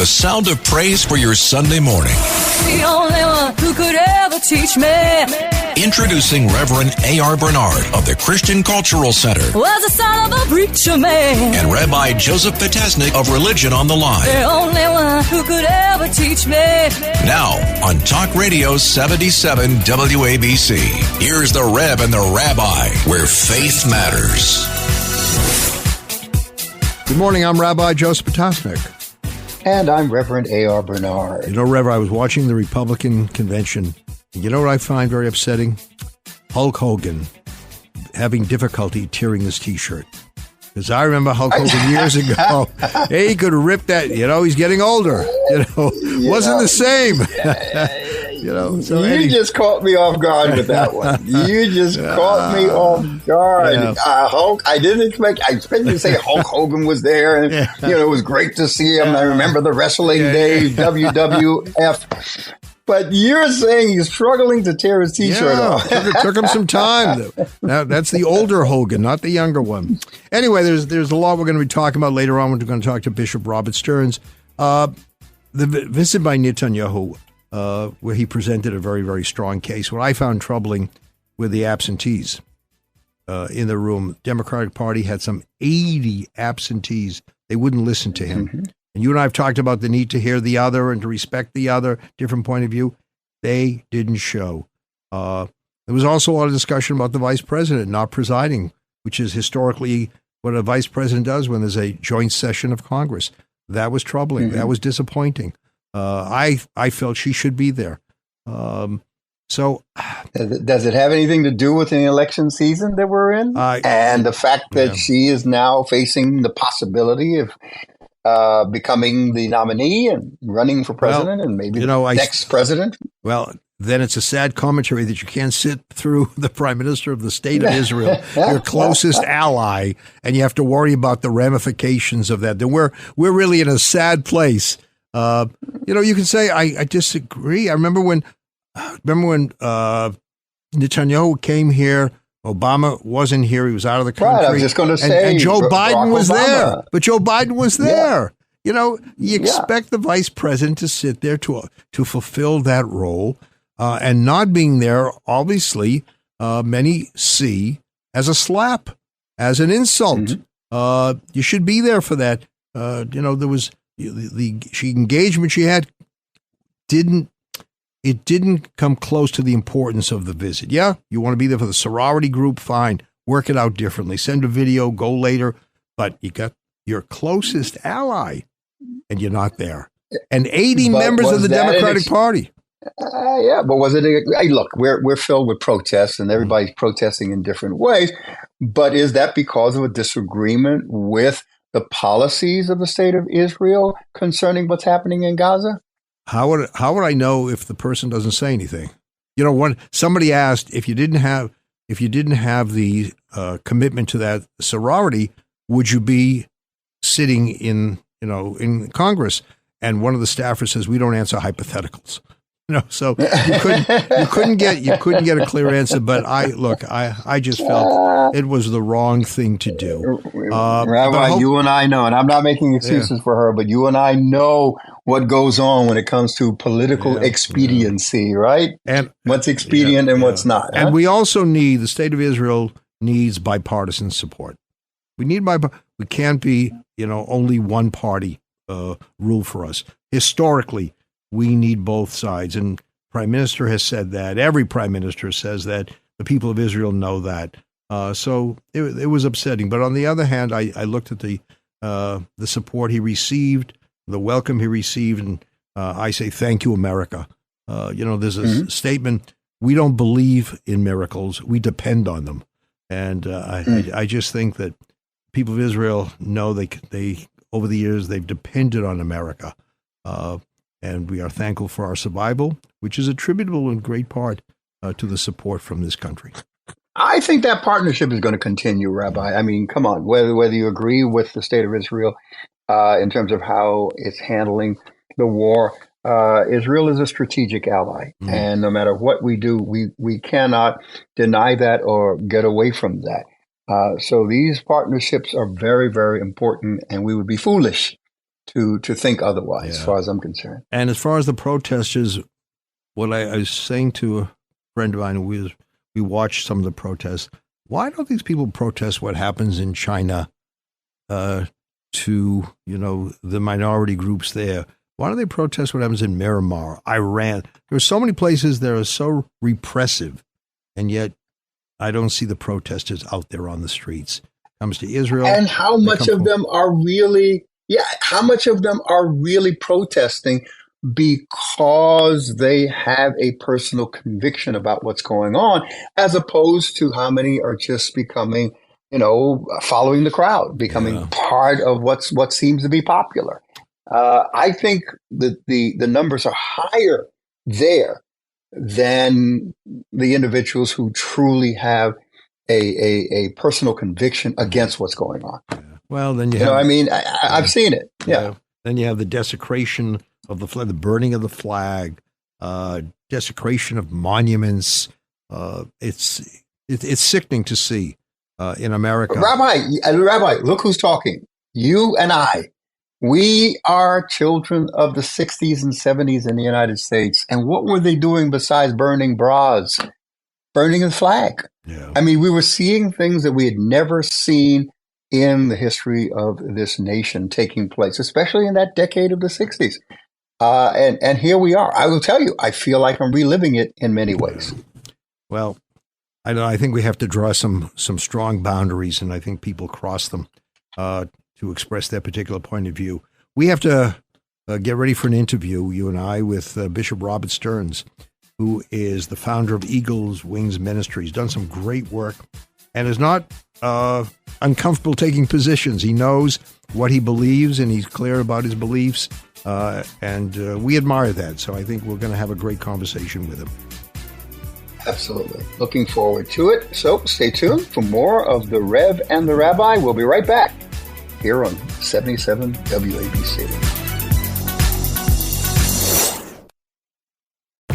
The sound of praise for your Sunday morning. The only one who could ever teach me. Introducing Reverend A.R. Bernard of the Christian Cultural Center. Was the son of a preacher man. And Rabbi Joseph Potasnik of Religion on the Line. The only one who could ever teach me. Now, on Talk Radio 77 WABC, here's the Rev and the Rabbi, where faith matters. Good morning, I'm Rabbi Joseph Potasnik. And I'm Reverend A.R. Bernard. You know, Rev, I was watching the Republican convention. You know what I find very upsetting? Hulk Hogan having difficulty tearing his T-shirt. Because I remember Hulk Hogan years ago. He could rip that. You know, he's getting older. Wasn't the same. You just caught me off guard with that one. You just caught me off guard. Yeah. Hulk, I expected you to say Hulk Hogan was there, and it was great to see him. I remember the wrestling days, WWF. But you're saying he's struggling to tear his T-shirt off. Took him some time. Now, that's the older Hogan, not the younger one. Anyway, there's a lot we're going to be talking about later on. We're going to talk to Bishop Robert Stearns. The visit by Netanyahu, where he presented a very, very strong case. What I found troubling were the absentees in the room. Democratic Party had some 80 absentees. They wouldn't listen to him. Mm-hmm. And you and I have talked about the need to hear the other and to respect the other, different point of view. They didn't show. There was also a lot of discussion about the vice president not presiding, which is historically what a vice president does when there's a joint session of Congress. That was troubling. Mm-hmm. That was disappointing. I felt she should be there. So, does it have anything to do with the election season that we're in, and the fact that she is now facing the possibility of becoming the nominee and running for president, and maybe next president? Well, then it's a sad commentary that you can't sit through the prime minister of the state of Israel, your closest ally, and you have to worry about the ramifications of that. Then we're really in a sad place. You can say I disagree. I remember when Netanyahu came here. Obama wasn't here. He was out of the country. Right, I was just going to say. And Joe Biden was there. But Joe Biden was there. Yeah. You expect the vice president to sit there to fulfill that role. And not being there, obviously, many see as a slap, as an insult. Mm-hmm. You should be there for that. There was the engagement she had didn't come close to the importance of the visit. Yeah, you want to be there for the sorority group, fine. Work it out differently. Send a video, go later. But you got your closest ally, and you're not there. And 80 members of the Democratic Party. But was it? Look, we're filled with protests, and everybody's protesting in different ways. But is that because of a disagreement with the policies of the state of Israel concerning what's happening in Gaza? How would I know if the person doesn't say anything? When somebody asked if you didn't have the commitment to that sorority, would you be sitting in Congress? And one of the staffers says, we don't answer hypotheticals. So you couldn't get a clear answer. But I just felt it was the wrong thing to do. Rabbi, you and I know, and I'm not making excuses for her, but you and I know what goes on when it comes to political expediency, right? And what's expedient and what's not. Huh? And we also the state of Israel needs bipartisan support. We can't be, only one party rule for us. Historically, we need both sides. And Prime Minister has said that. Every Prime Minister says that. The people of Israel know that. So it was upsetting. But on the other hand, I looked at the support he received, the welcome he received, and I say, thank you, America. There's a statement, we don't believe in miracles, we depend on them. And I just think that people of Israel know they over the years, they've depended on America. And we are thankful for our survival, which is attributable in great part to the support from this country. I think that partnership is going to continue, Rabbi. I mean, come on, whether you agree with the state of Israel in terms of how it's handling the war, Israel is a strategic ally. Mm. And no matter what we do, we cannot deny that or get away from that. So these partnerships are very, very important, and we would be foolish to think otherwise, as far as I'm concerned. And as far as the protesters, what I was saying to a friend of mine, we watched some of the protests. Why don't these people protest what happens in China to, the minority groups there? Why don't they protest what happens in Myanmar, Iran? There are so many places that are so repressive, and yet I don't see the protesters out there on the streets. Comes to Israel. And how much of them are really, how much of them are really protesting because they have a personal conviction about what's going on, as opposed to how many are just becoming, following the crowd, becoming part of what seems to be popular. I think that the numbers are higher there than the individuals who truly have a personal conviction against what's going on. Yeah. Well, then I've seen it. Yeah. Then you have the desecration of the flag, the burning of the flag, desecration of monuments. It's sickening to see in America. Rabbi, look who's talking. You and I. We are children of the 60s and 70s in the United States. And what were they doing besides burning bras? Burning the flag. Yeah. I mean, we were seeing things that we had never seen in the history of this nation taking place, especially in that decade of the 60s. And here we are. I will tell you, I feel like I'm reliving it in many ways. Well, I think we have to draw some strong boundaries, and I think people cross them to express their particular point of view. We have to get ready for an interview, you and I, with Bishop Robert Stearns, who is the founder of Eagles Wings Ministry. He's done some great work and is not uncomfortable taking positions. He knows what he believes, and he's clear about his beliefs, and we admire that. So I think we're going to have a great conversation with him. Absolutely. Looking forward to it. So stay tuned for more of the Rev and the Rabbi. We'll be right back here on 77 WABC.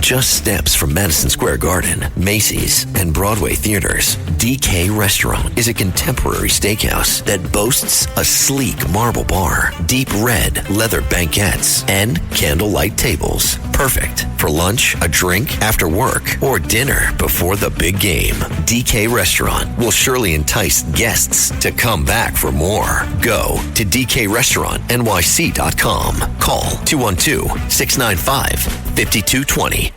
Just steps from Madison Square Garden, Macy's, and Broadway theaters, DK Restaurant is a contemporary steakhouse that boasts a sleek marble bar, deep red leather banquettes, and candlelight tables. Perfect for lunch, a drink, after work, or dinner before the big game. DK Restaurant will surely entice guests to come back for more. Go to DKRestaurantNYC.com. Call 212-695-5220.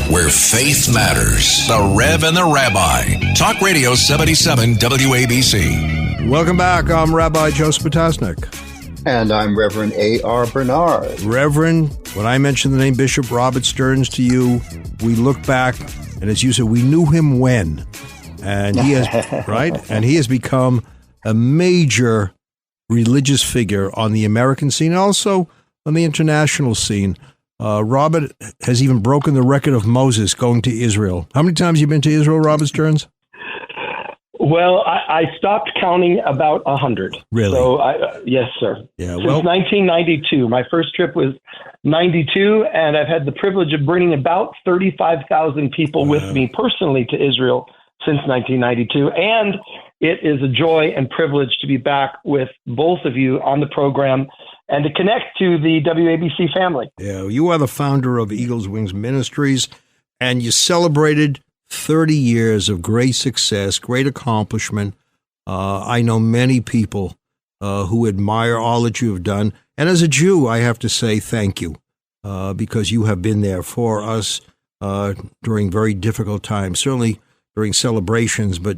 Where faith matters. The Rev and the Rabbi. Talk Radio 77 WABC. Welcome back. I'm Rabbi Joseph Potasnik. And I'm Reverend A.R. Bernard. Reverend, when I mentioned the name Bishop Robert Stearns to you, we look back, and as you said, we knew him when. And he has, right? And he has become a major religious figure on the American scene, also on the international scene. Robert has even broken the record of Moses going to Israel. How many times have you been to Israel, Robert Stearns? Well, I stopped counting about 100. Really? So, yes, sir. Yeah. Since 1992. My first trip was 92, and I've had the privilege of bringing about 35,000 people with me personally to Israel since 1992. And it is a joy and privilege to be back with both of you on the program and to connect to the WABC family. Yeah, you are the founder of Eagles Wings Ministries, and you celebrated 30 years of great success, great accomplishment. I know many people who admire all that you have done. And as a Jew, I have to say thank you because you have been there for us during very difficult times, certainly during celebrations, but,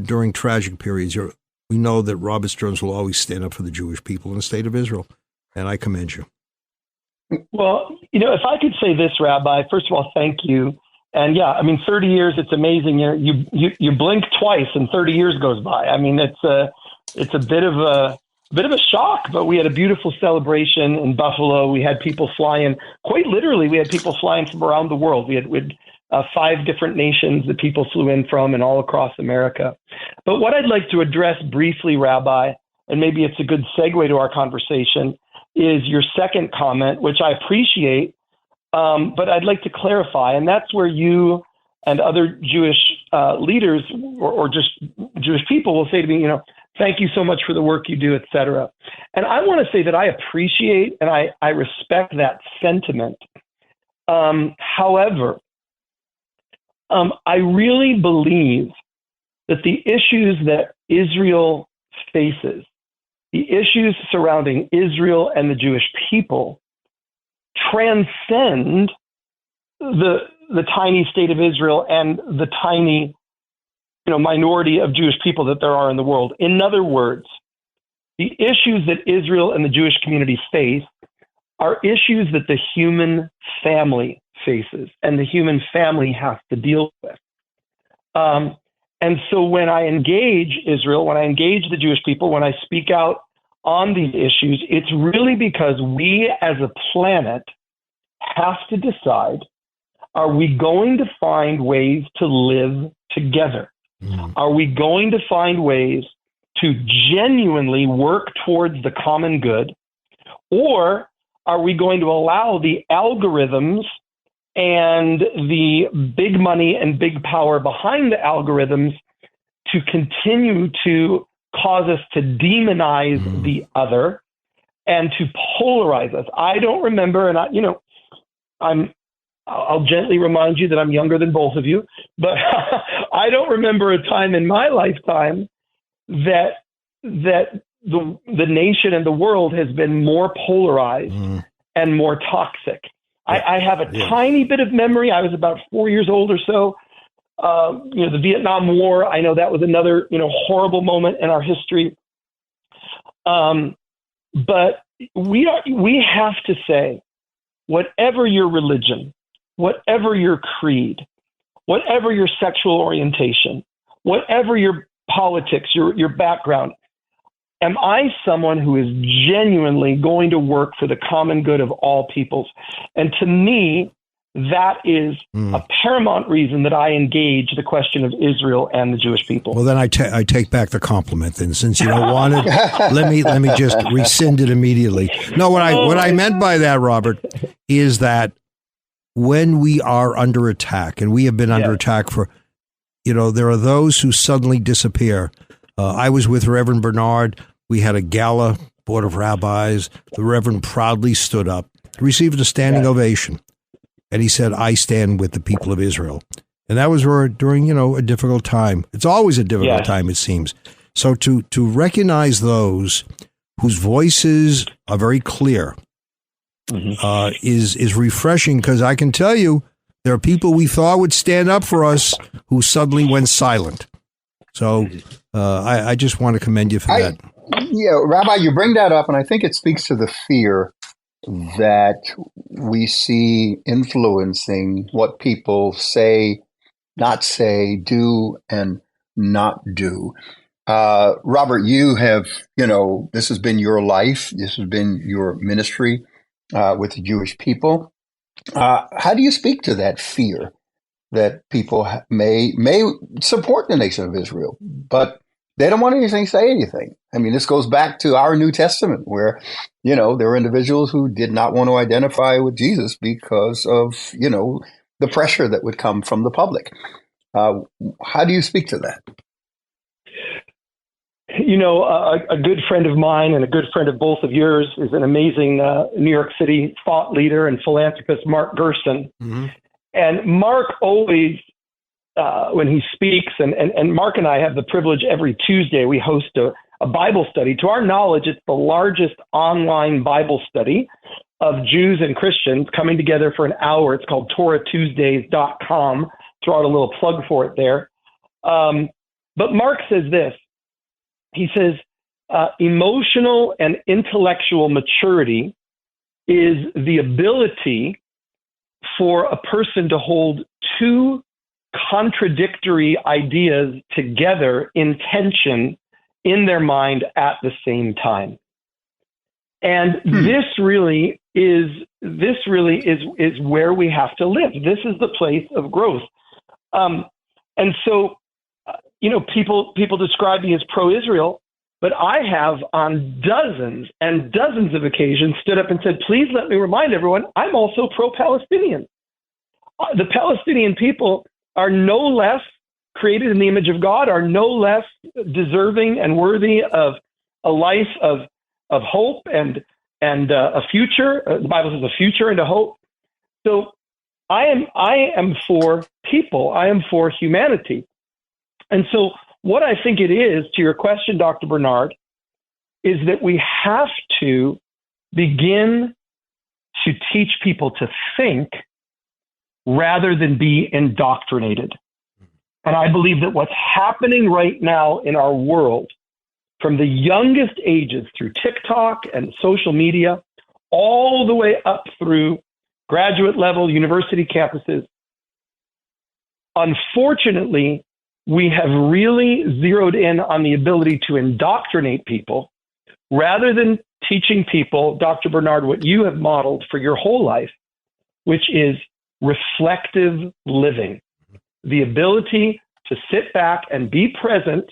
during tragic periods. We know that Robert Stearns will always stand up for the Jewish people in the state of Israel, and I commend you. Well, if I could say this, Rabbi, first of all, thank you. And 30 years, it's amazing. You blink twice and 30 years goes by. I mean, it's a bit of a shock, but we had a beautiful celebration in Buffalo. We had people flying, quite literally, we had people flying from around the world. We had 5 different nations that people flew in from and all across America. But what I'd like to address briefly, Rabbi, and maybe it's a good segue to our conversation, is your second comment, which I appreciate, but I'd like to clarify. And that's where you and other Jewish leaders or just Jewish people will say to me, Thank you so much for the work you do, etc. And I want to say that I appreciate and I respect that sentiment. However, I really believe that the issues that Israel faces, the issues surrounding Israel and the Jewish people, transcend the tiny state of Israel and the tiny, minority of Jewish people that there are in the world. In other words, the issues that Israel and the Jewish community face are issues that the human family faces and the human family has to deal with. And so when I engage Israel, when I engage the Jewish people, when I speak out on these issues, it's really because we as a planet have to decide, are we going to find ways to live together? Mm-hmm. Are we going to find ways to genuinely work towards the common good? Or are we going to allow the algorithms and the big money and big power behind the algorithms to continue to cause us to demonize the other and to polarize us? I don't remember, and I'll gently remind you that I'm younger than both of you, but I don't remember a time in my lifetime that the nation and the world has been more polarized and more toxic. I have a tiny bit of memory. I was about 4 years old or so. The Vietnam War, I know that was another, horrible moment in our history. But we have to say, whatever your religion, whatever your creed, whatever your sexual orientation, whatever your politics, your background, am I someone who is genuinely going to work for the common good of all peoples? And to me, that is a paramount reason that I engage the question of Israel and the Jewish people. Well, then I take back the compliment. Then, since you don't want it, let me just rescind it immediately. No, what I meant by that, Robert, is that when we are under attack, and we have been under attack for, there are those who suddenly disappear. I was with Reverend Bernard. We had a gala, Board of Rabbis. The Reverend proudly stood up, received a standing ovation. And he said, I stand with the people of Israel. And that was during, a difficult time. It's always a difficult time, it seems. So to recognize those whose voices are very clear is refreshing, because I can tell you there are people we thought would stand up for us who suddenly went silent. So I just want to commend you for that. Yeah, Rabbi, you bring that up, and I think it speaks to the fear that we see influencing what people say, not say, do, and not do. Robert, you have, this has been your life. This has been your ministry with the Jewish people. How do you speak to that fear that people may support the nation of Israel, but they don't want to say anything? I mean, this goes back to our New Testament, where, there are individuals who did not want to identify with Jesus because of, the pressure that would come from the public. How do you speak to that? A good friend of mine and a good friend of both of yours is an amazing New York City thought leader and philanthropist, Mark Gerson. Mm-hmm. And Mark always, when he speaks, and Mark and I have the privilege every Tuesday, we host a Bible study. To our knowledge, it's the largest online Bible study of Jews and Christians coming together for an hour. It's called TorahTuesdays.com. Throw out a little plug for it there. But Mark says this. He says, emotional and intellectual maturity is the ability for a person to hold two contradictory ideas together in tension in their mind at the same time. And this really is where we have to live. This is the place of growth. And so, people describe me as pro-Israel, but I have on dozens and dozens of occasions stood up and said, please let me remind everyone, I'm also pro-Palestinian. The Palestinian people are no less created in the image of God are no less deserving and worthy of a life of hope and a future. The Bible says a future and a hope. So I am for people. I am for humanity. And so what I think it is, to your question, Dr. Bernard, is that we have to begin to teach people to think rather than be indoctrinated. And I believe that what's happening right now in our world, from the youngest ages through TikTok and social media, all the way up through graduate level university campuses, unfortunately, we have really zeroed in on the ability to indoctrinate people rather than teaching people, Dr. Bernard, what you have modeled for your whole life, which is reflective living. The ability to sit back and be present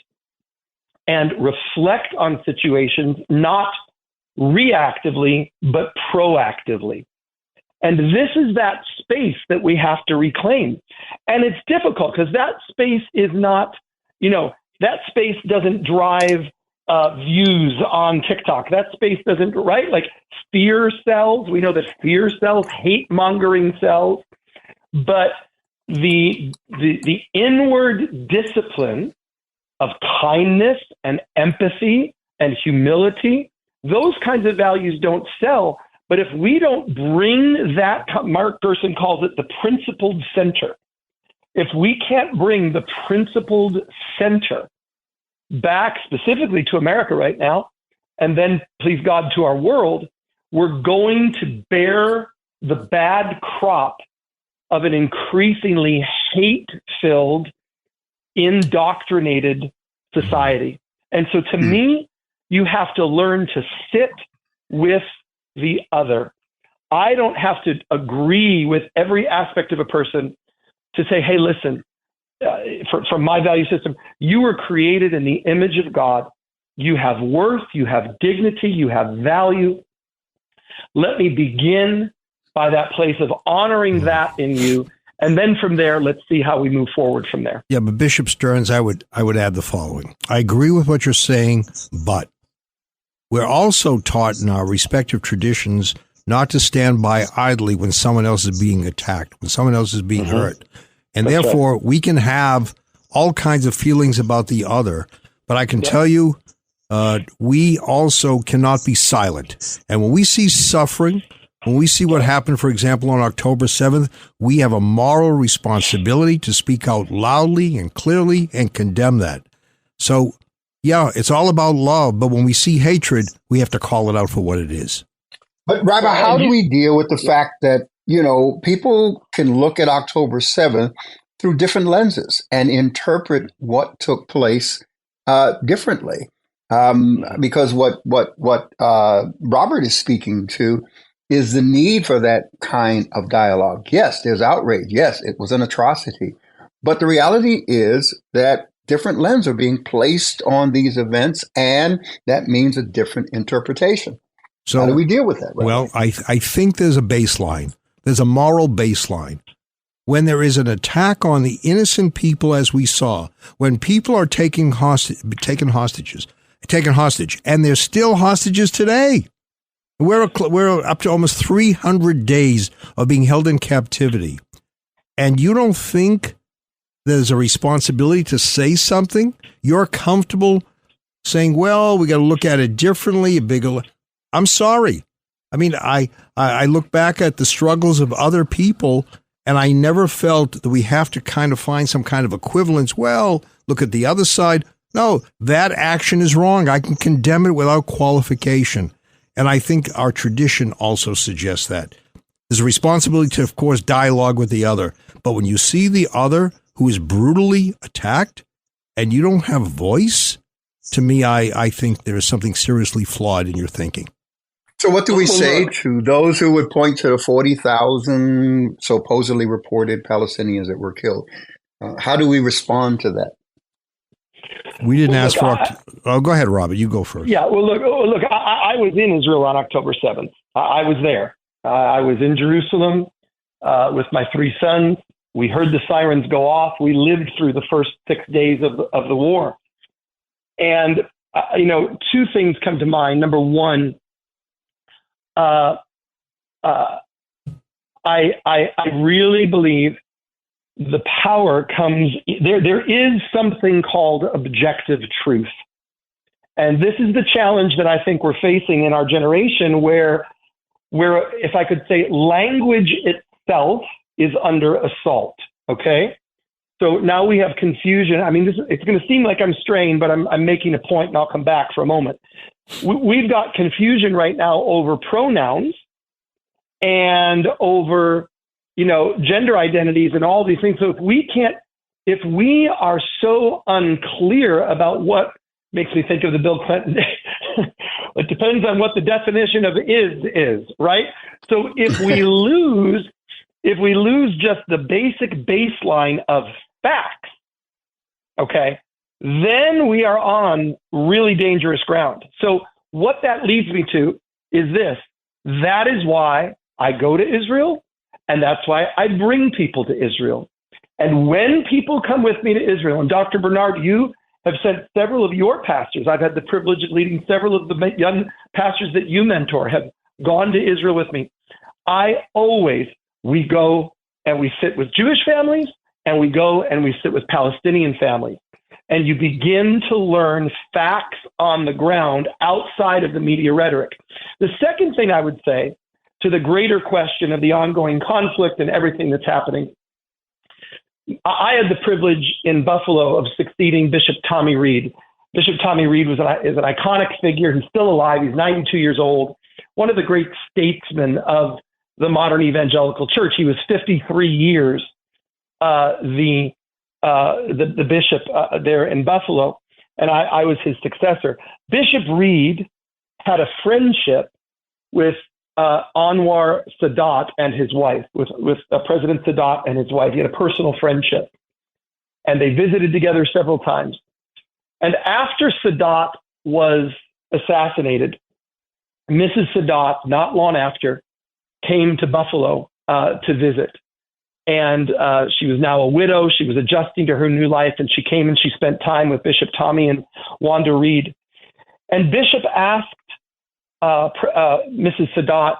and reflect on situations, not reactively, but proactively. And this is that space that we have to reclaim. And it's difficult because that space is not, that space doesn't drive views on TikTok. That space doesn't, right? Like fear cells. We know that fear cells, hate-mongering cells. But the inward discipline of kindness and empathy and humility, those kinds of values don't sell. But if we don't bring that, Mark Gerson calls it the principled center. If we can't bring the principled center back specifically to America right now, and then, please God, to our world, we're going to bear the bad crop of an increasingly hate-filled, indoctrinated society. And so to me, you have to learn to sit with the other. I don't have to agree with every aspect of a person to say, hey, listen, from my value system, you were created in the image of God. You have worth, you have dignity, you have value. Let me begin by that place of honoring that in you. And then from there, let's see how we move forward from there. Yeah, but Bishop Stearns, I would add the following. I agree with what you're saying, but we're also taught in our respective traditions not to stand by idly when someone else is being attacked, when someone else is being hurt. And that's therefore, we can have all kinds of feelings about the other. But I can tell you, we also cannot be silent. And when we see suffering, when we see what happened, for example, on October 7th, we have a moral responsibility to speak out loudly and clearly and condemn that. So, yeah, it's all about love, but when we see hatred, we have to call it out for what it is. But, Rabbi, how do we deal with the fact that, people can look at October 7th through different lenses and interpret what took place differently? Because what Robert is speaking to is the need for that kind of dialogue. Yes, there's outrage. Yes, it was an atrocity. But the reality is that different lenses are being placed on these events, and that means a different interpretation. So how do we deal with that? Right? Well, I think there's a baseline. There's a moral baseline. When there is an attack on the innocent people, as we saw, when people are taken hostage, and they're still hostages today. We're up to almost 300 days of being held in captivity. And you don't think there's a responsibility to say something? You're comfortable saying, well, we got to look at it differently, I'm sorry. I mean, I look back at the struggles of other people, and I never felt that we have to kind of find some kind of equivalence. Well, look at the other side. No, that action is wrong. I can condemn it without qualification. And I think our tradition also suggests that. There's a responsibility to, of course, dialogue with the other. But when you see the other who is brutally attacked and you don't have a voice, to me, I think there is something seriously flawed in your thinking. So what do we say to those who would point to the 40,000 supposedly reported Palestinians that were killed? How do we respond to that? We didn't ask for. Go ahead, Robert. You go first. Yeah. Well, look. I was in Israel on October 7th. I was there. I was in Jerusalem with my three sons. We heard the sirens go off. We lived through the first 6 days of the war. And, two things come to mind. Number one, I really believe the power comes, there is something called objective truth. And this is the challenge that I think we're facing in our generation where, if I could say, language itself is under assault. Okay. So now we have confusion. I mean, it's going to seem like I'm straying, but I'm making a point and I'll come back for a moment. We've got confusion right now over pronouns and over, gender identities and all these things. So if we are so unclear about what makes me think of the Bill Clinton, it depends on what the definition of is, right? So if we lose just the basic baseline of facts, okay, then we are on really dangerous ground. So what that leads me to is this. That is why I go to Israel, and that's why I bring people to Israel. And when people come with me to Israel, and Dr. Bernard, you have sent several of your pastors, I've had the privilege of leading several of the young pastors that you mentor have gone to Israel with me. We go and we sit with Jewish families, and we go and we sit with Palestinian families. And you begin to learn facts on the ground outside of the media rhetoric. The second thing I would say to the greater question of the ongoing conflict and everything that's happening, I had the privilege in Buffalo of succeeding Bishop Tommy Reed. Bishop Tommy Reed is an iconic figure. He's still alive. He's 92 years old, one of the great statesmen of the modern evangelical church. He was 53 years the bishop there in Buffalo, and I was his successor. Bishop Reed had a friendship with Anwar Sadat and his wife, with President Sadat and his wife. He had a personal friendship, and they visited together several times. And after Sadat was assassinated, Mrs. Sadat, not long after, came to Buffalo to visit. And she was now a widow. She was adjusting to her new life, and she came and she spent time with Bishop Tommy and Wanda Reed. And Bishop asked Mrs. Sadat,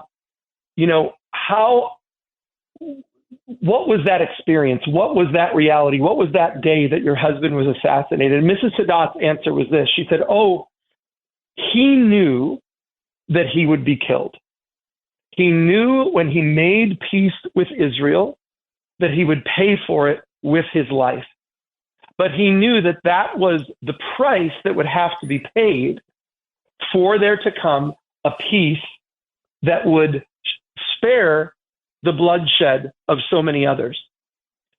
what was that experience? What was that reality? What was that day that your husband was assassinated? And Mrs. Sadat's answer was this. She said, he knew that he would be killed. He knew when he made peace with Israel that he would pay for it with his life. But he knew that was the price that would have to be paid for there to come a peace that would spare the bloodshed of so many others.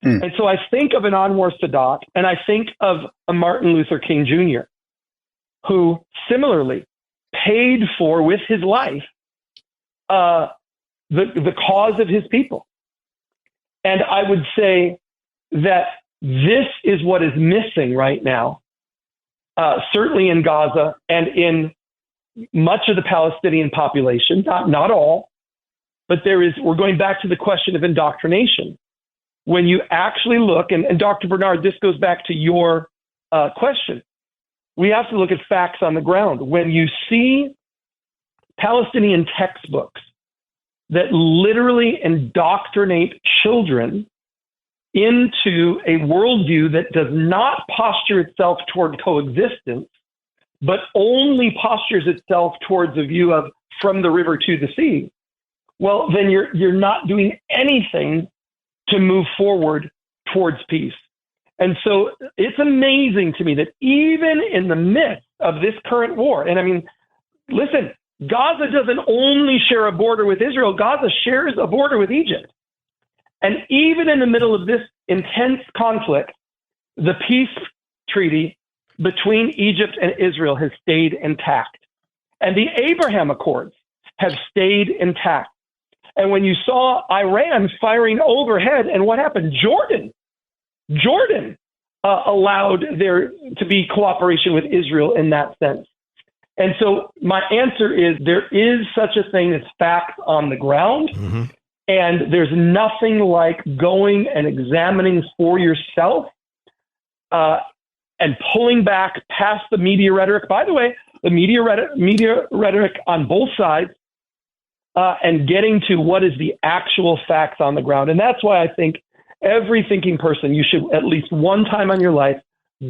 And so I think of an Anwar Sadat, and I think of a Martin Luther King Jr., who similarly paid for with his life the cause of his people. And I would say that this is what is missing right now, certainly in Gaza and in much of the Palestinian population, not all, but we're going back to the question of indoctrination. When you actually look, and Dr. Bernard, this goes back to your question, we have to look at facts on the ground. When you see Palestinian textbooks that literally indoctrinate children into a worldview that does not posture itself toward coexistence, but only postures itself towards a view of from the river to the sea, well, then you're not doing anything to move forward towards peace. And so it's amazing to me that even in the midst of this current war, and I mean, listen, Gaza doesn't only share a border with Israel, Gaza shares a border with Egypt. And even in the middle of this intense conflict, the peace treaty between Egypt and Israel has stayed intact. And the Abraham Accords have stayed intact. And when you saw Iran firing overhead, and what happened? Jordan allowed there to be cooperation with Israel in that sense. And so my answer is there is such a thing as facts on the ground. Mm-hmm. And there's nothing like going and examining for yourself and pulling back past the media rhetoric. By the way, the media rhetoric on both sides, and getting to what is the actual facts on the ground. And that's why I think every thinking person, you should at least one time in your life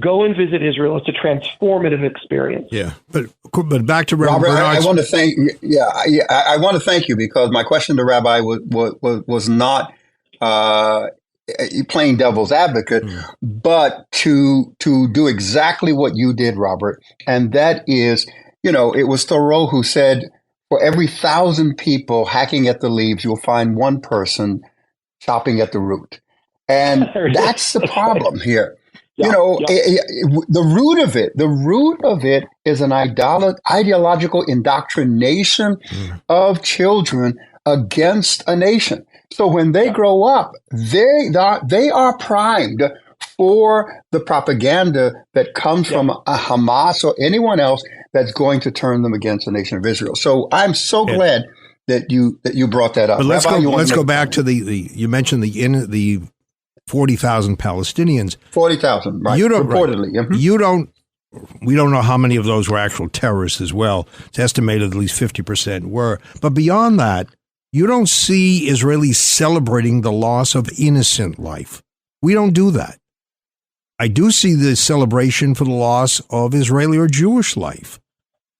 go and visit Israel. It's a transformative experience. Yeah, but back to Robert, Bernard's. I want to thank. I want to thank you, because my question to Rabbi was not playing devil's advocate, but to do exactly what you did, Robert, and that is, it was Thoreau who said, for every 1,000 people hacking at the leaves, you'll find one person chopping at the root. And that's the problem here. The root of it is an ideological indoctrination of children against a nation. So when they grow up, they are primed for the propaganda that comes from a Hamas or anyone else that's going to turn them against the nation of Israel. So I'm so glad that you brought that up. But let's go back to the you mentioned the 40,000 Palestinians. 40,000, right? Reportedly. Mm-hmm. We don't know how many of those were actual terrorists as well. It's estimated at least 50% were. But beyond that, you don't see Israelis celebrating the loss of innocent life. We don't do that. I do see the celebration for the loss of Israeli or Jewish life.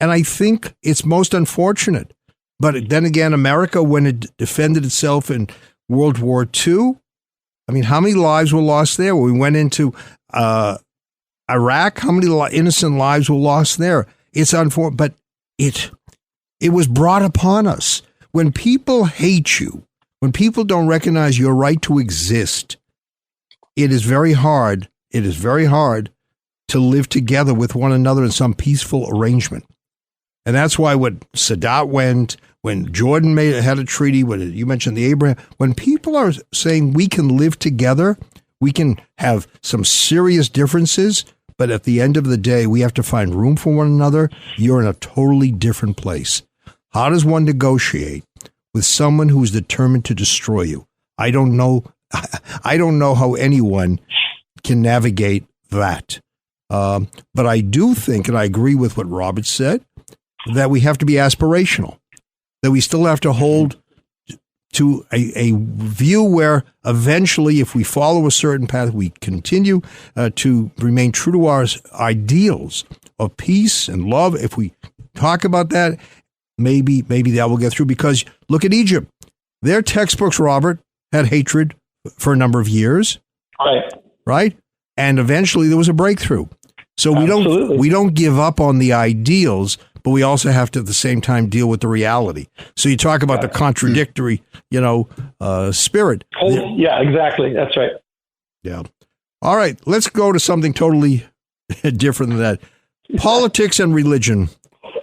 And I think it's most unfortunate. But then again, America, when it defended itself in World War II, I mean, how many lives were lost there? When we went into Iraq, how many innocent lives were lost there? It's unfortunate, but it was brought upon us. When people hate you, when people don't recognize your right to exist, it is very hard. It is very hard to live together with one another in some peaceful arrangement. And that's why when Sadat went, when Jordan had a treaty, when you mentioned the Abraham, when people are saying we can live together, we can have some serious differences, but at the end of the day, we have to find room for one another, you're in a totally different place. How does one negotiate with someone who's determined to destroy you? I don't know how anyone can navigate that. But I do think, and I agree with what Robert said, that we have to be aspirational, that we still have to hold to a view where eventually, if we follow a certain path, we continue to remain true to our ideals of peace and love. If we talk about that, maybe that will get through. Because look at Egypt. Their textbooks, Robert, had hatred for a number of years. Right? And eventually there was a breakthrough. So we don't give up on the ideals, but we also have to at the same time deal with the reality. So you talk about the contradictory, spirit. Yeah, exactly. That's right. Yeah. All right. Let's go to something totally different than that. Politics and religion.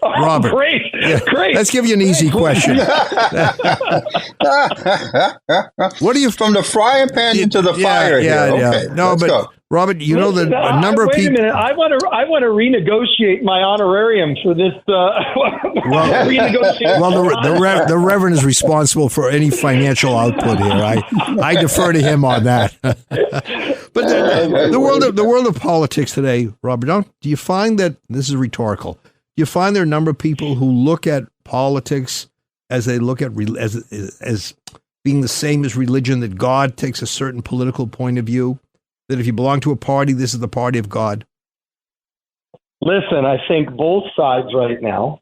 Robert. Great. Yeah. Great. Let's give you an easy question. What do you from the frying pan into the fire? Yeah. Okay, no, but go. Robert, you know that a number of people. Wait a minute. I want to renegotiate my honorarium for this. Renegotiate. Well, the Reverend is responsible for any financial output here. I defer to him on that. But the world of politics today, Robert, do you find that this is rhetorical? Do you find there are a number of people who look at politics as they look at as being the same as religion, that God takes a certain political point of view, that if you belong to a party, this is the party of God? Listen, I think both sides right now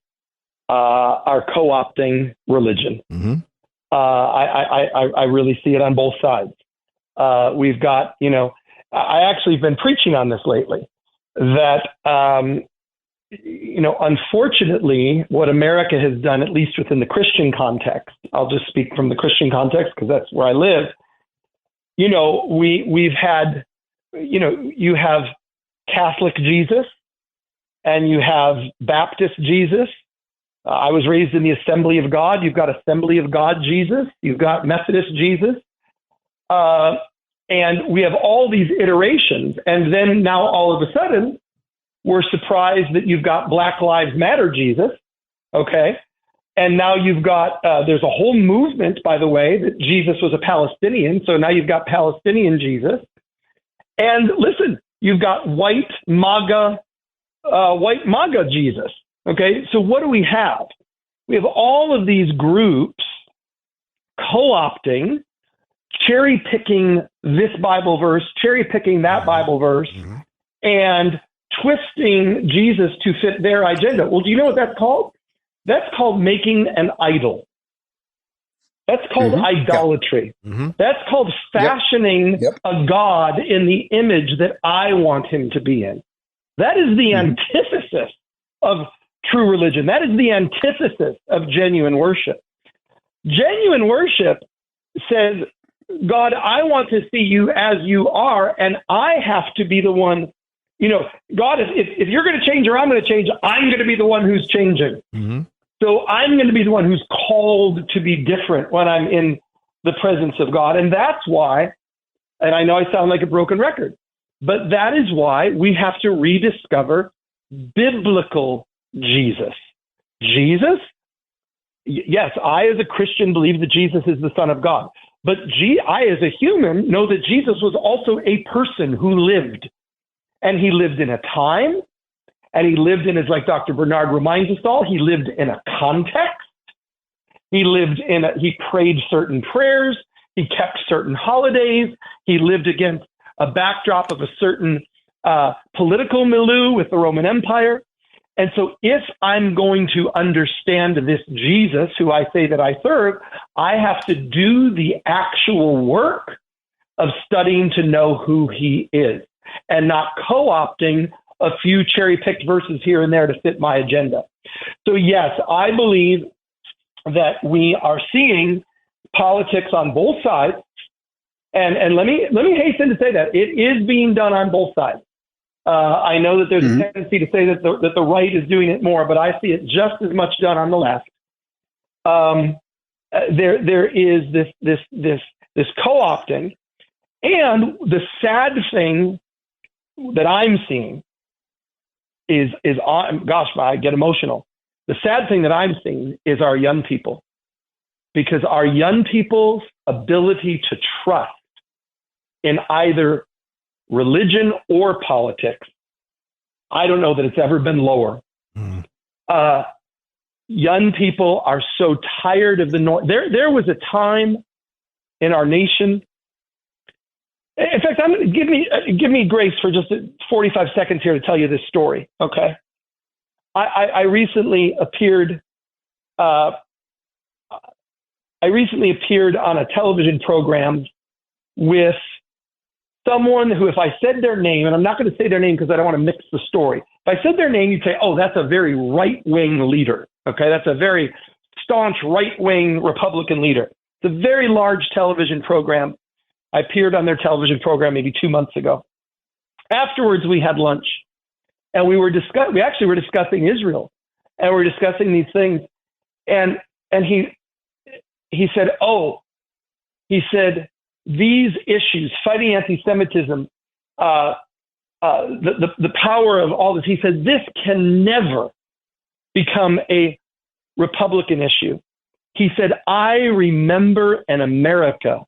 are co-opting religion. Mm-hmm. I really see it on both sides. We've got, I actually have been preaching on this lately, that, unfortunately, what America has done, at least within the Christian context, I'll just speak from the Christian context because that's where I live. We've had, you have Catholic Jesus and you have Baptist Jesus. I was raised in the Assembly of God. You've got Assembly of God Jesus. You've got Methodist Jesus. And we have all these iterations. And then now all of a sudden, we're surprised that you've got Black Lives Matter Jesus. Okay. And now you've got, there's a whole movement, by the way, that Jesus was a Palestinian. So now you've got Palestinian Jesus. And listen, you've got white MAGA Jesus. Okay, so what do we have? We have all of these groups co-opting, cherry-picking this Bible verse, cherry-picking that Bible verse, and twisting Jesus to fit their agenda. Well, do you know what that's called? That's called making an idol. That's called idolatry. That's called fashioning a God in the image that I want him to be in. That is the antithesis of true religion. That is the antithesis of genuine worship. Genuine worship says, God, I want to see you as you are, and I have to be the one. You know, God, if you're going to change or I'm going to change, I'm going to be the one who's changing. So I'm going to be the one who's called to be different when I'm in the presence of God. And that's why, and I know I sound like a broken record, but that is why we have to rediscover biblical Jesus. Jesus? Yes, I as a Christian believe that Jesus is the Son of God. But I as a human know that Jesus was also a person who lived. And he lived in a time, and he lived in, as like Dr. Bernard reminds us all, he lived in a context. He prayed certain prayers. He kept certain holidays. He lived against a backdrop of a certain political milieu with the Roman Empire. And so if I'm going to understand this Jesus, who I say that I serve, I have to do the actual work of studying to know who he is and not co-opting a few cherry-picked verses here and there to fit my agenda. So yes, I believe that we are seeing politics on both sides. And let me hasten to say that it is being done on both sides. I know that there's a tendency to say that the right is doing it more, but I see it just as much done on the left. There is this co-opting, and the sad thing that I'm seeing is gosh, I get emotional. The sad thing that I'm seeing is our young people, because our young people's ability to trust in either religion or politics, I don't know that it's ever been lower. Young people are so tired of the noise. There was a time in our nation. In fact, give me grace for just 45 seconds here to tell you this story. Okay, I recently appeared. I recently appeared on a television program with someone who, if I said their name, and I'm not going to say their name because I don't want to mix the story. If I said their name, you'd say, "Oh, that's a very right-wing leader." Okay, that's a very staunch right-wing Republican leader. It's a very large television program. I appeared on their television program maybe 2 months ago. Afterwards, we had lunch, and we actually were discussing Israel, and we were discussing these things. And he said, these issues, fighting anti-Semitism, the power of all this, he said, this can never become a Republican issue. He said, I remember an America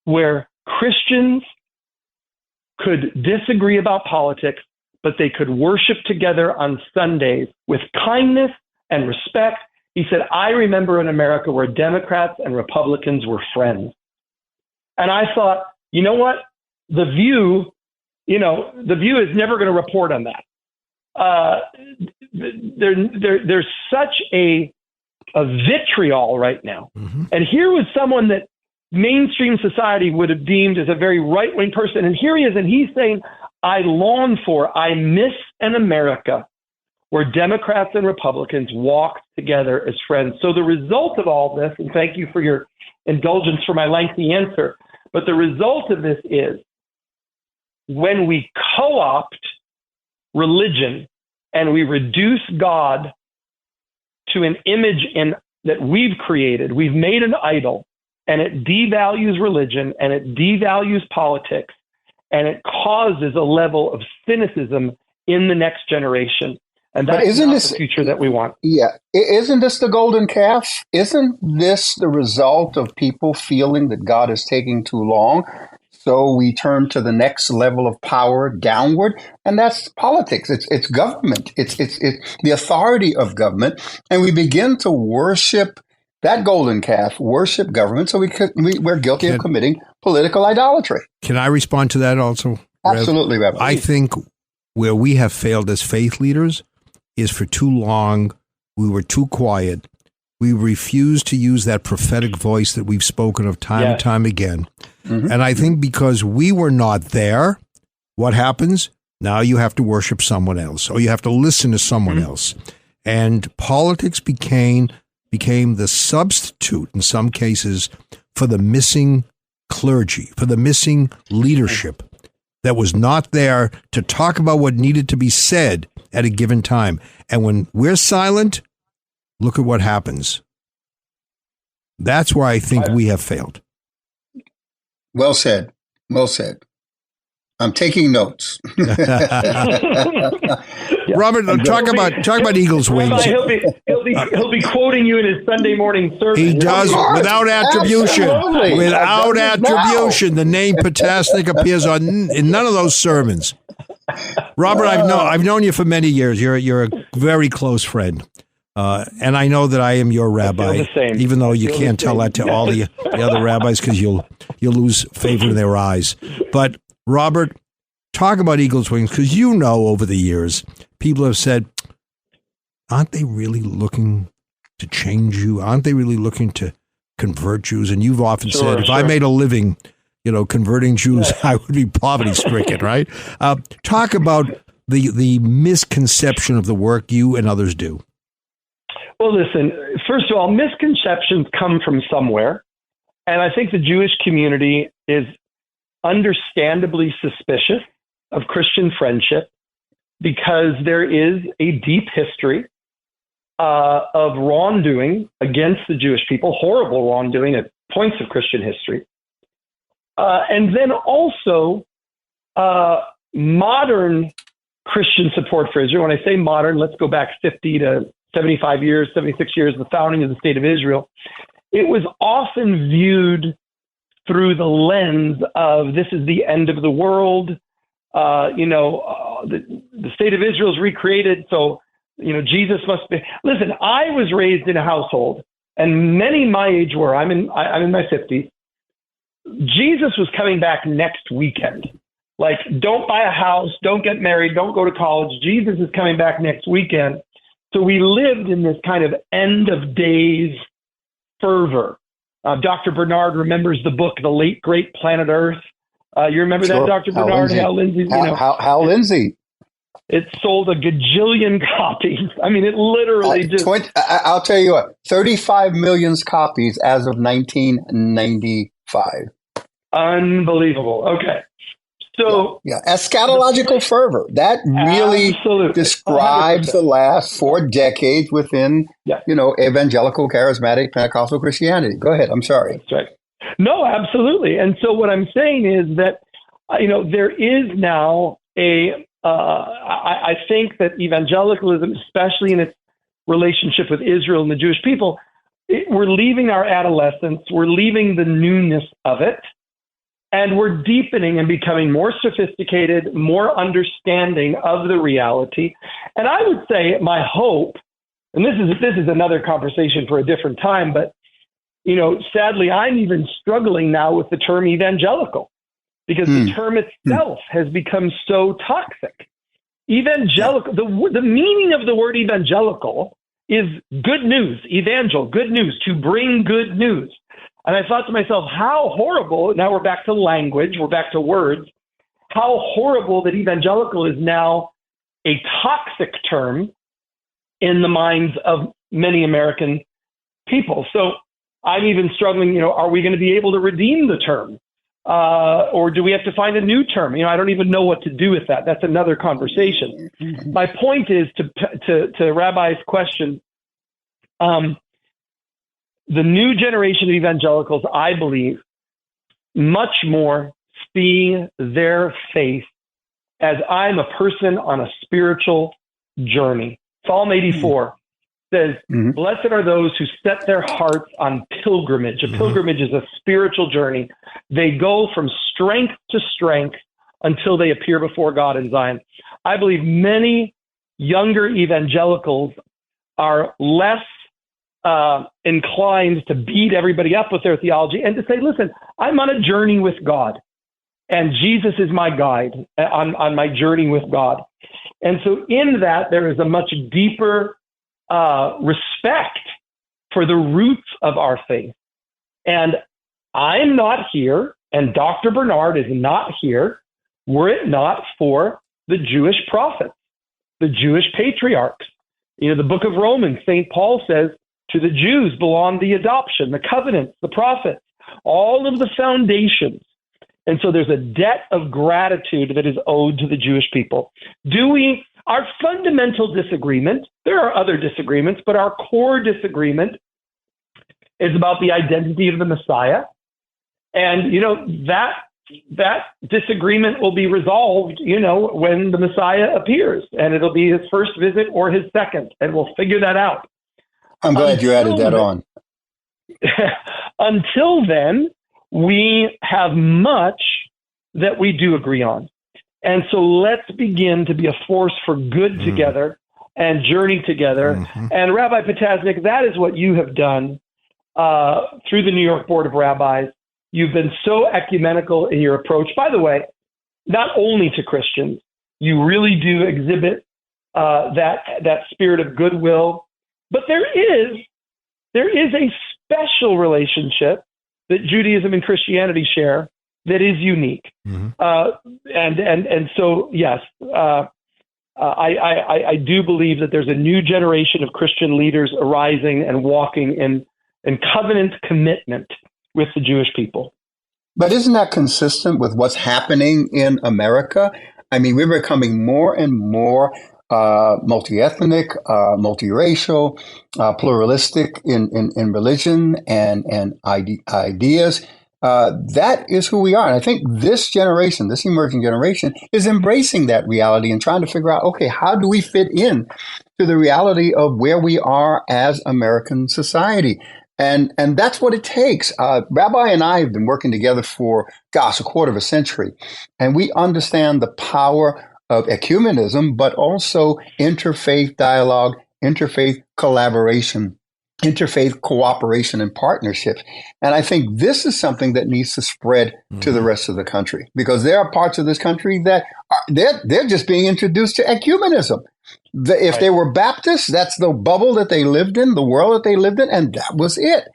where Christians could disagree about politics, but they could worship together on Sundays with kindness and respect. He said, I remember an America where Democrats and Republicans were friends. And I thought, you know what? The View is never going to report on that. There's such a vitriol right now. And here was someone that mainstream society would have deemed as a very right-wing person. And here he is, and he's saying, I miss an America where Democrats and Republicans walk together as friends. So the result of all this, and thank you for your indulgence for my lengthy answer, but the result of this is when we co-opt religion and we reduce God to an image that we've created, we've made an idol, and it devalues religion and it devalues politics, and it causes a level of cynicism in the next generation. And that's not the future that we want. Yeah. Isn't this the golden calf? Isn't this the result of people feeling that God is taking too long? So we turn to the next level of power downward, and that's politics. It's government. It's the authority of government, and we begin to worship that golden calf, worship government. So we're guilty of committing political idolatry. Can I respond to that also, Rev? Absolutely, Rabbi. I think where we have failed as faith leaders is for too long we were too quiet. We refused to use that prophetic voice that we've spoken of time and time again. Mm-hmm. And I think because we were not there, what happens? Now you have to worship someone else, or you have to listen to someone else. And politics became the substitute in some cases for the missing clergy, for the missing leadership that was not there to talk about what needed to be said at a given time. And when we're silent, look at what happens. That's where I think we have failed. Well said. Well said. I'm taking notes. Robert, talk about Eagle's Wings. He'll be quoting you in his Sunday morning sermon. He does without attribution. Absolutely. Without attribution, the name Potasnik appears in none of those sermons. Robert, I've known you for many years. You're a very close friend. And I know that I am your rabbi, even though you can't tell that to all the other rabbis because you'll lose favor in their eyes. But Robert, talk about Eagle's Wings, because you know over the years, people have said, aren't they really looking to change you? Aren't they really looking to convert Jews? And you've often said, if I made a living, converting Jews, I would be poverty-stricken, right? Talk about the misconception of the work you and others do. Well, listen, first of all, misconceptions come from somewhere. And I think the Jewish community is understandably suspicious of Christian friendship because there is a deep history of wrongdoing against the Jewish people, horrible wrongdoing at points of Christian history. And then also modern Christian support for Israel. When I say modern, let's go back 50 to 75 years, 76 years, the founding of the state of Israel. It was often viewed through the lens of this is the end of the world. The state of Israel is recreated. So, Jesus must be. Listen, I was raised in a household, and many my age were. I'm in my 50s. Jesus was coming back next weekend. Like, don't buy a house, don't get married, don't go to college. Jesus is coming back next weekend. So we lived in this kind of end of days fervor. Dr. Bernard remembers the book, The Late Great Planet Earth. You remember that, Dr. Bernard? Hal Lindsey. Hal Lindsey. It sold a gajillion copies. I mean, it literally I'll tell you what, 35 million copies as of 1995. Unbelievable. Okay. So eschatological fervor, that really describes 100%. The last 4 decades within, evangelical, charismatic, Pentecostal Christianity. Go ahead. I'm sorry. That's right. No, absolutely. And so what I'm saying is that, there is now I think that evangelicalism, especially in its relationship with Israel and the Jewish people, we're leaving our adolescence. We're leaving the newness of it. And we're deepening and becoming more sophisticated, more understanding of the reality. And I would say my hope, and this is another conversation for a different time, but, sadly, I'm even struggling now with the term evangelical because the term itself has become so toxic. Evangelical, the meaning of the word evangelical is good news, evangel, good news, to bring good news. And I thought to myself, how horrible, now we're back to language, we're back to words, how horrible that evangelical is now a toxic term in the minds of many American people. So I'm even struggling, are we going to be able to redeem the term? Or do we have to find a new term? I don't even know what to do with that. That's another conversation. My point is to Rabbi's question, the new generation of evangelicals, I believe, much more see their faith as I'm a person on a spiritual journey. Psalm 84 says, blessed are those who set their hearts on pilgrimage. A pilgrimage is a spiritual journey. They go from strength to strength until they appear before God in Zion. I believe many younger evangelicals are less inclined to beat everybody up with their theology and to say, listen, I'm on a journey with God, and Jesus is my guide on my journey with God. And so in that, there is a much deeper respect for the roots of our faith. And I'm not here, and Dr. Bernard is not here, were it not for the Jewish prophets, the Jewish patriarchs. You know, the book of Romans, St. Paul says, to the Jews belong the adoption, the covenants, the prophets, all of the foundations. And so there's a debt of gratitude that is owed to the Jewish people. Our fundamental disagreement, there are other disagreements, but our core disagreement is about the identity of the Messiah. And, you know, that disagreement will be resolved, you know, when the Messiah appears, and it'll be his first visit or his second, and we'll figure that out. I'm glad you added that on. Until then, we have much that we do agree on. And so let's begin to be a force for good together and journey together. And Rabbi Potasnik, that is what you have done through the New York Board of Rabbis. You've been so ecumenical in your approach. By the way, not only to Christians, you really do exhibit that spirit of goodwill. But there is a special relationship that Judaism and Christianity share that is unique. And so, yes, I do believe that there's a new generation of Christian leaders arising and walking in covenant commitment with the Jewish people. But isn't that consistent with what's happening in America? I mean, we're becoming more and more multi-ethnic, multiracial, pluralistic in religion and ideas. That is who we are. And I think this generation, this emerging generation, is embracing that reality and trying to figure out, okay, how do we fit in to the reality of where we are as American society? And that's what it takes. Rabbi and I have been working together for, a quarter of a century, and we understand the power of ecumenism, but also interfaith dialogue, interfaith collaboration, interfaith cooperation and partnership. And I think this is something that needs to spread to the rest of the country, because there are parts of this country that they're just being introduced to ecumenism. If they were Baptists, that's the bubble that they lived in, the world that they lived in, and that was it.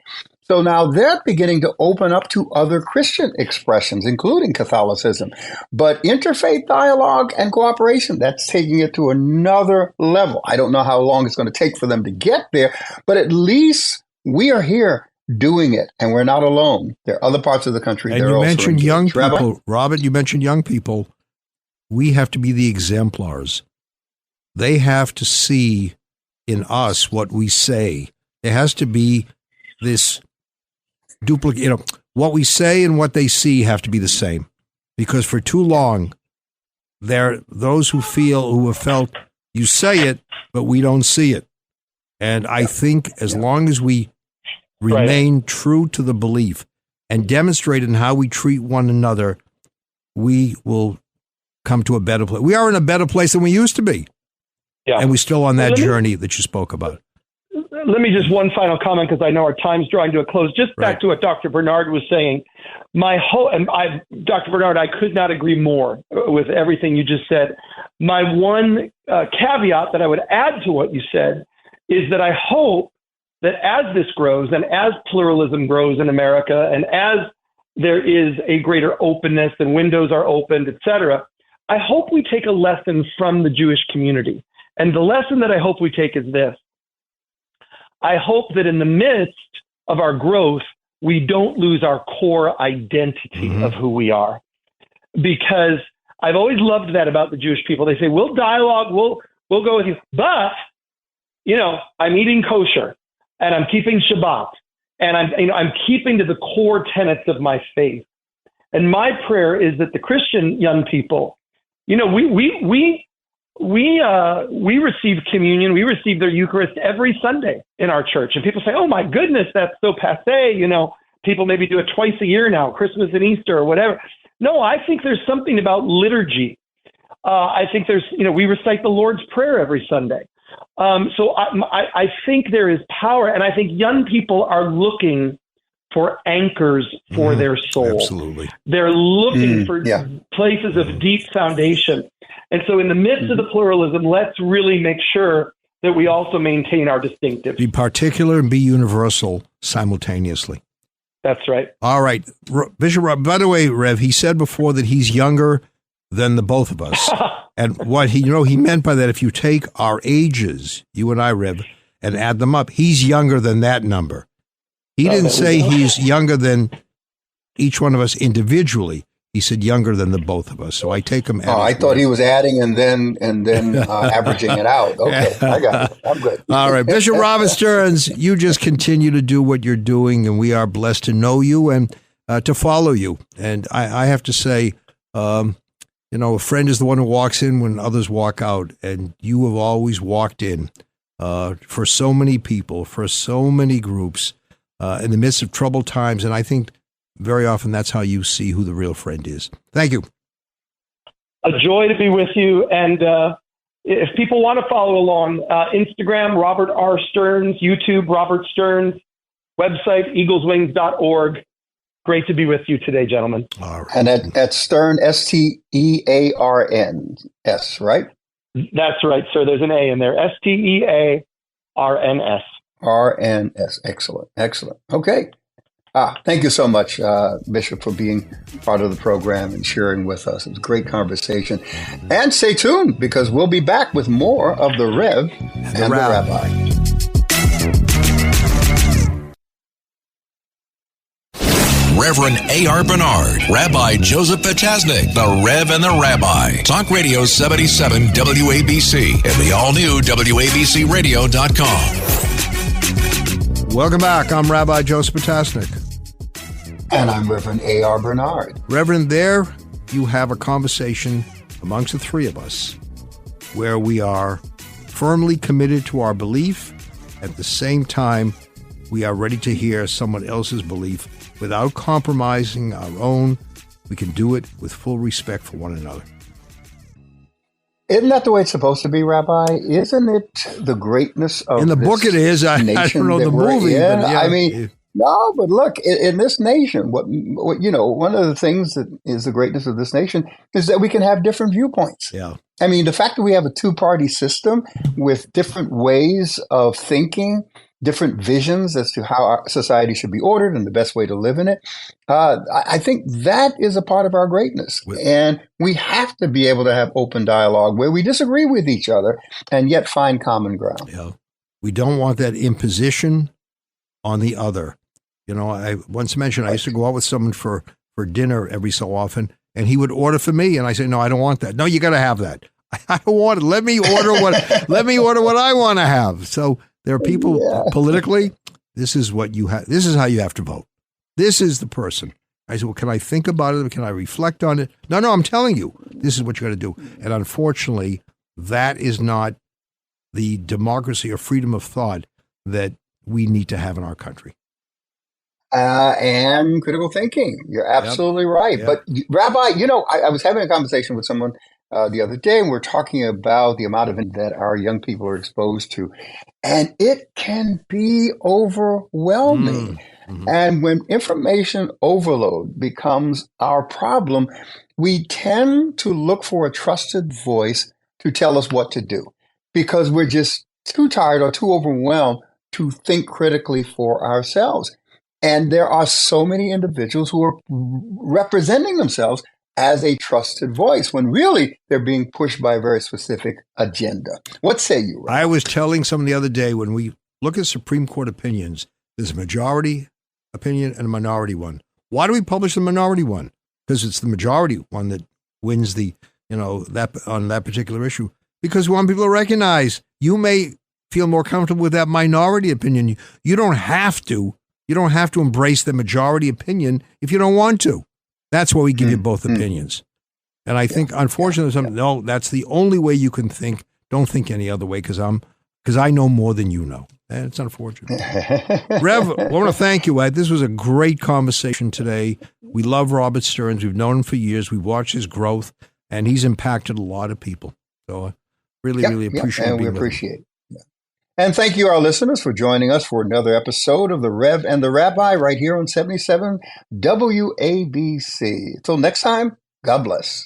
So now they're beginning to open up to other Christian expressions, including Catholicism. But interfaith dialogue and cooperation, that's taking it to another level. I don't know how long it's going to take for them to get there, but at least we are here doing it, and we're not alone. There are other parts of the country that are also engaged. And you mentioned young people. Robert, you mentioned young people. We have to be the exemplars. They have to see in us what we say. There has to be this duplicate, what we say and what they see have to be the same, because for too long, there are those who have felt you say it, but we don't see it. And I think as long as we remain true to the belief and demonstrate in how we treat one another, we will come to a better place. We are in a better place than we used to be. Yeah. And we're still on that journey that you spoke about. Let me just one final comment, because I know our time's drawing to a close. Just back to what Dr. Bernard was saying. Dr. Bernard, I could not agree more with everything you just said. My one caveat that I would add to what you said is that I hope that as this grows and as pluralism grows in America and as there is a greater openness and windows are opened, et cetera, I hope we take a lesson from the Jewish community. And the lesson that I hope we take is this. I hope that in the midst of our growth, we don't lose our core identity of who we are. Because I've always loved that about the Jewish people. They say, we'll dialogue, we'll go with you. But, I'm eating kosher and I'm keeping Shabbat and I'm keeping to the core tenets of my faith. And my prayer is that the Christian young people, we we receive communion, we receive their Eucharist every Sunday in our church. And people say, oh my goodness, that's so passé. People maybe do it twice a year now, Christmas and Easter or whatever. No, I think there's something about liturgy. I think we recite the Lord's Prayer every Sunday. So I think there is power, and I think young people are looking for anchors for their soul. Absolutely. They're looking for places of deep foundation. And so in the midst of the pluralism, let's really make sure that we also maintain our distinctives. Be particular and be universal simultaneously. That's right. All right. Bishop Rob, by the way, Rev, he said before that he's younger than the both of us. And what he meant by that, if you take our ages, you and I, Rev, and add them up, he's younger than that number. He didn't say he's younger than each one of us individually. He said younger than the both of us. So I take him. I thought he was adding and then averaging it out. Okay, I got it. I'm good. All right, Bishop Robert Stearns, you just continue to do what you're doing, and we are blessed to know you and to follow you. And I have to say, a friend is the one who walks in when others walk out, and you have always walked in for so many people, for so many groups, in the midst of troubled times, and I think very often that's how you see who the real friend is. Thank you. A joy to be with you. And if people want to follow along, Instagram, Robert R. Stearns, YouTube, Robert Stearns, website, eagleswings.org. Great to be with you today, gentlemen. All right. And at Stern, Stearns, right? That's right, sir. There's an A in there. Stearns. RNS. Excellent. Okay. Thank you so much, Bishop, for being part of the program and sharing with us. It was a great conversation. And stay tuned, because we'll be back with more of the Rev and the Rabbi. Reverend A.R. Bernard, Rabbi Joseph Potasnik, the Rev and the Rabbi. Talk Radio 77 WABC and the all-new WABCRadio.com. Welcome back. I'm Rabbi Joseph Potasnik. And I'm Reverend A.R. Bernard. Reverend, there you have a conversation amongst the three of us where we are firmly committed to our belief. At the same time, we are ready to hear someone else's belief without compromising our own. We can do it with full respect for one another. Isn't that the way it's supposed to be, Rabbi? Isn't it the greatness of in the book? It is. I don't know the movie. But yeah, I mean, no, but look, in this nation, what one of the things that is the greatness of this nation is that we can have different viewpoints. Yeah. I mean, the fact that we have a two-party system with different ways of thinking, different visions as to how our society should be ordered and the best way to live in it. I think that is a part of our greatness. And we have to be able to have open dialogue where we disagree with each other and yet find common ground. Yeah. We don't want that imposition on the other. I once mentioned I used to go out with someone for dinner every so often, and he would order for me, and I say, no, I don't want that. No, you got to have that. I don't want it. Let me order what I want to have. So there are people politically, this is what you have. This is how you have to vote. This is the person. I said, well, can I think about it? Can I reflect on it? No, I'm telling you, this is what you got to do. And unfortunately, that is not the democracy or freedom of thought that we need to have in our country. And critical thinking. You're absolutely right. Yep. But Rabbi, I was having a conversation with someone the other day, and we're talking about the amount of that our young people are exposed to. And it can be overwhelming. Mm-hmm. And when information overload becomes our problem, we tend to look for a trusted voice to tell us what to do, because we're just too tired or too overwhelmed to think critically for ourselves. And there are so many individuals who are representing themselves as a trusted voice when really they're being pushed by a very specific agenda. What say you, Ray? I was telling someone the other day, when we look at Supreme Court opinions, there's a majority opinion and a minority one. Why do we publish the minority one? Because it's the majority one that wins that on that particular issue. Because we want people to recognize you may feel more comfortable with that minority opinion. You don't have to. You don't have to embrace the majority opinion if you don't want to. That's why we give you both opinions. And I think, unfortunately, no, that's the only way you can think. Don't think any other way because I know more than you know. And it's unfortunate. Rev, I want to thank you, Ed. This was a great conversation today. We love Robert Stearns. We've known him for years. We've watched his growth, and he's impacted a lot of people. So I really appreciate it. And we appreciate it. And thank you, our listeners, for joining us for another episode of the Rev and the Rabbi right here on 77 WABC. Until next time, God bless.